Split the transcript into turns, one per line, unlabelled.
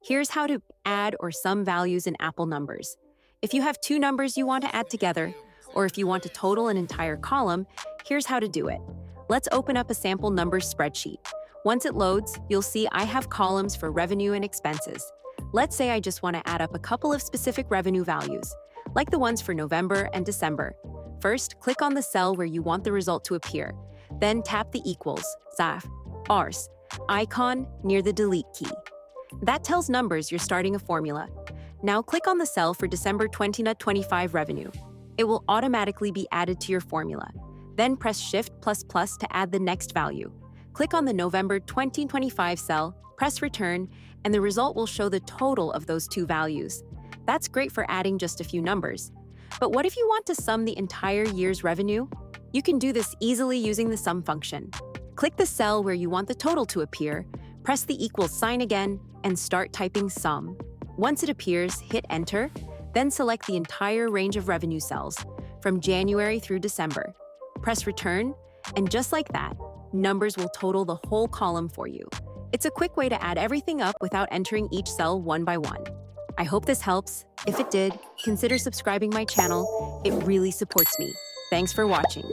Here's how to add or sum values in Apple numbers. If you have two numbers you want to add together, or if you want to total an entire column, here's how to do it. Let's open up a sample numbers spreadsheet. Once it loads, you'll see I have columns for revenue and expenses. Let's say I just want to add up a couple of specific revenue values, like the ones for November and December. First, click on the cell where you want the result to appear. Then tap the equals, XAF, ARS, icon near the delete key. That tells numbers you're starting a formula. Now click on the cell for December 2025 revenue. It will automatically be added to your formula. Then press Shift++ to add the next value. Click on the November 2025 cell, press Return, and the result will show the total of those two values. That's great for adding just a few numbers. But what if you want to sum the entire year's revenue? You can do this easily using the sum function. Click the cell where you want the total to appear, press the equals sign again, and start typing sum. Once it appears, hit Enter, then select the entire range of revenue cells, from January through December. Press Return, and just like that, numbers will total the whole column for you. It's a quick way to add everything up without entering each cell one by one. I hope this helps. If it did, consider subscribing my channel. It really supports me. Thanks for watching.